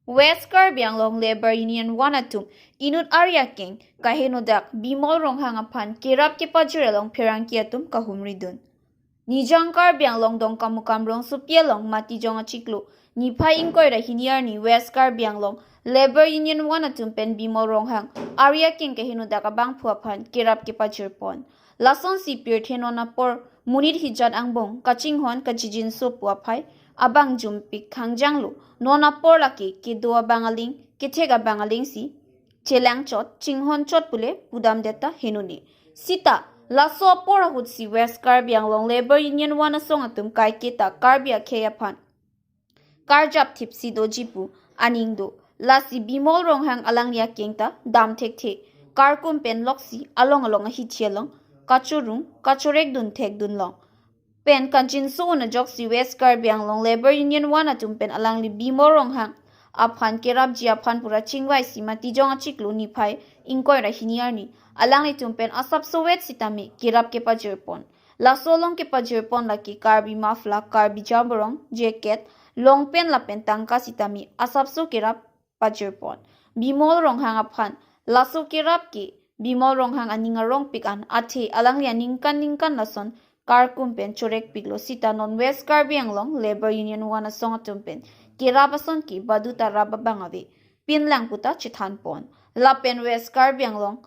West Karbianglong Labor Union Wanatum Inut Arya King Kahenodak Bimol Ronghangapan Kirap Kipajurelong Pirangkiatum Kahumridun. Nijang Karbianglong Dong Kamukamrong Supielong Mati Jonga Chiklu Nipai Inkoira Hiniarni West Karbianglong Labor Union Wanatum Pen Bimol Ronghang Arya King Kahenodak Abang Puapan Kirap Kipajurpon. Lason Sipir Tenonapor Munir Hijat Angbong Kachinghon Kachijin Supuapai Abang jumpik kangjanglu nona porlaki ki dua bangaling ki thega bangaling si chelang chot chinghon chot pule pudam deta henuni sita laso pora hut si West Karbianglong Labor Union wana song atum kai kita karbia keyapan karjap tip si dojipu aningdo lasi bimol ronghang alang ya kengta dam thek thek karkum pen loksi along a hichielong kachurung kachorek dun thek dun long pen kanchin so na jok si West Karbianglong Labor Union wana tumpen alang li bimo ronghang aphan kerap ji aphan pura chingwai si mati jonga chiklu ni phai ingkoi ra hiniarni alang li tumpen asap sowet sitami kirap ke pajurpon la solong ke pajurpon la ki karbi mafla karbi jamborong jacket long pen la pen tangka sitami asap so kirap pajurpon bimo ronghang aphan la so kirap ki bimo ronghang aninga rong pikan athe alang li ningkan lason Karkumpen chorek piglo sita non West Karbianglong Labor Union wana songa tumpen kirabason ki baduta rababangavi pinlang puta chithanpon lapen West Karbianglong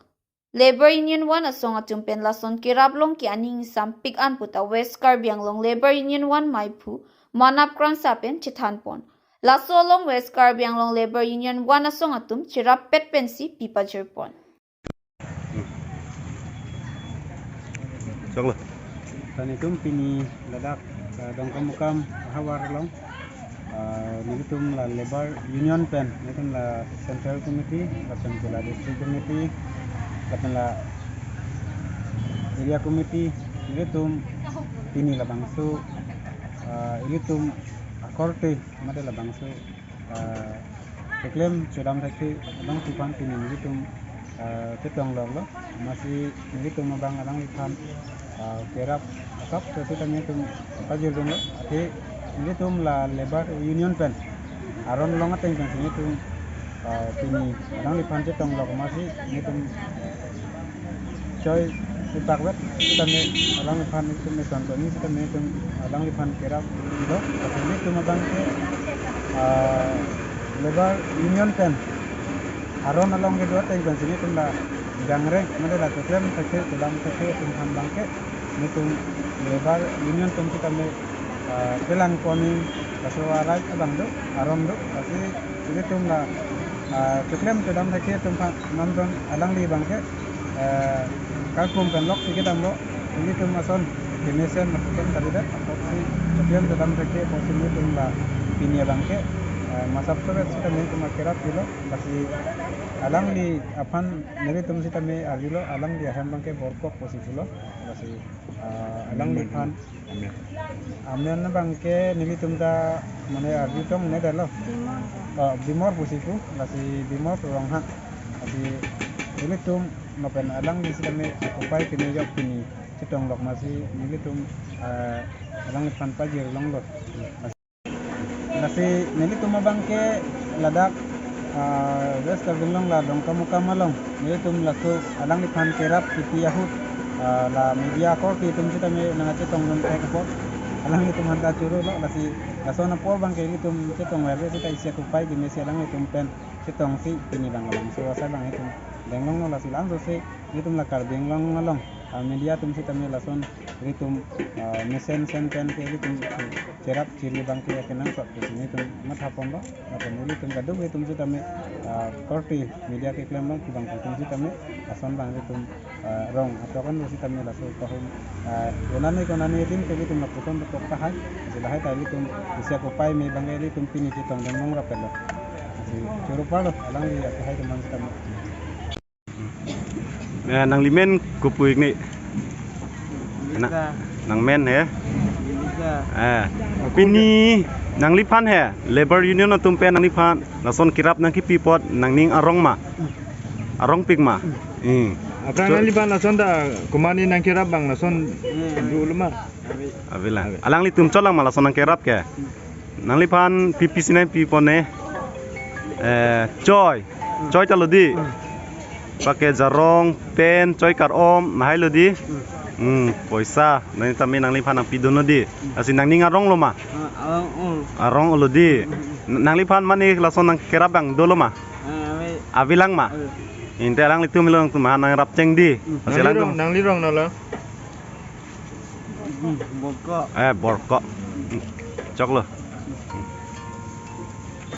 Labor Union wana songa tumpen lason kirablong ki aning sampik an puta West Karbianglong Labor Union wan maipu manap kran sapen chithanpon lasolong West Karbianglong Labor Union wana songa tum chirap pet pensi pipa jerpon Tanitum pini ladak dong kamukam hawar long nitum la Labor Union pen nitum la Central Committee lapen la District Committee lapen la Area Committee nitum pini la bangsu nitum korte made la bangsu reklem sedang sakti bang tupan pini nitum tetong lo masih nitum abang abang ikan kerap kap kita nitum pajur dong ate nitum la Labor Union pen aron long ateng kan nitum pini adang lipan tetong lo masih nitum coy utak wet kita ne adang lipan nitum ne contoh ni kita nitum adang lipan kerap lo ate nitum abang ke Labor Union pen aron along ke dua ateng kan nitum la jangre made la teklem tekhe sedang tekhe tumhan bangke nitum Labor Union tum kita me pelang koni kaswarai abang do aron do kasi nitum la teklem sedang tekhe tumhan nandon alang li bangke kalpum kan lok kita mo nitum ason dinesen maksudnya tadi dah apoksi teklem sedang tekhe apoksi nitum la pinia bangke masap tu kita me tum akhirat kilo kasi alang li apan nari tum sita me arjulo alang li ahem bangke borkok posisi lo kasi alang li pan amen na bangke nili tum da mane arju tong ne dalo bimor posisiku kasi bimor ronghak kasi nili tum mapen alang li sita me akupai kini jok kini citong lok masih nili tum alang li pan pajir long lot kasi nili tum bangke ladak West Karbianglong la dong kamukam malong nitum laku alang di pan kerap kiti yahut la media ko kitum kita me nangati tong non ekspor alang itu handa curu lo lasi lasona por bang ke itum cetong werbe kita isi kupai gini si alang itum pen cetong si ini bang alang so sa bang itum denglong no lasi lang so si itum la Karbianglong malong media tum kita me lason itum mesen sen pen ke itum cerap ciri bang ke kenang so sini itum mat hapon lo apa ini itum kadu itum kita me korti media ke klaim bang bang itum kita me ason bang itum rong atau kan kita me laso tahun konani itum ke itum lakukan betok kahai silahai tadi itum isi kupai me bang itum pini kita denglong rapel lo curu palo alang di kahai teman kita me nang limen kupuik ni nang men he pini nang lipan he Labor Union na tumpe nang lipan nason kirap nang kipipot nang ning arong ma arong pig ma Apa nang lipan nason da kumani nang kirap bang nason dulu mah avila alang li tum cholang ma nason nang kirap ke nang lipan pipi sinai pipone Joy ta lo di. Pakai jarong, pen, coy kar om, nah lo di. Poisa, nang tami nang lipan nang pidon lo di. Asin nang ning arong lo ma. Arong lo di. Nang lipan mani lason nang kerap bang dolo ma. Avilang ma. Inte lang litu milong tu ma nang rap ceng di. Asin lang nang lirong na lo. borko. Cok lo.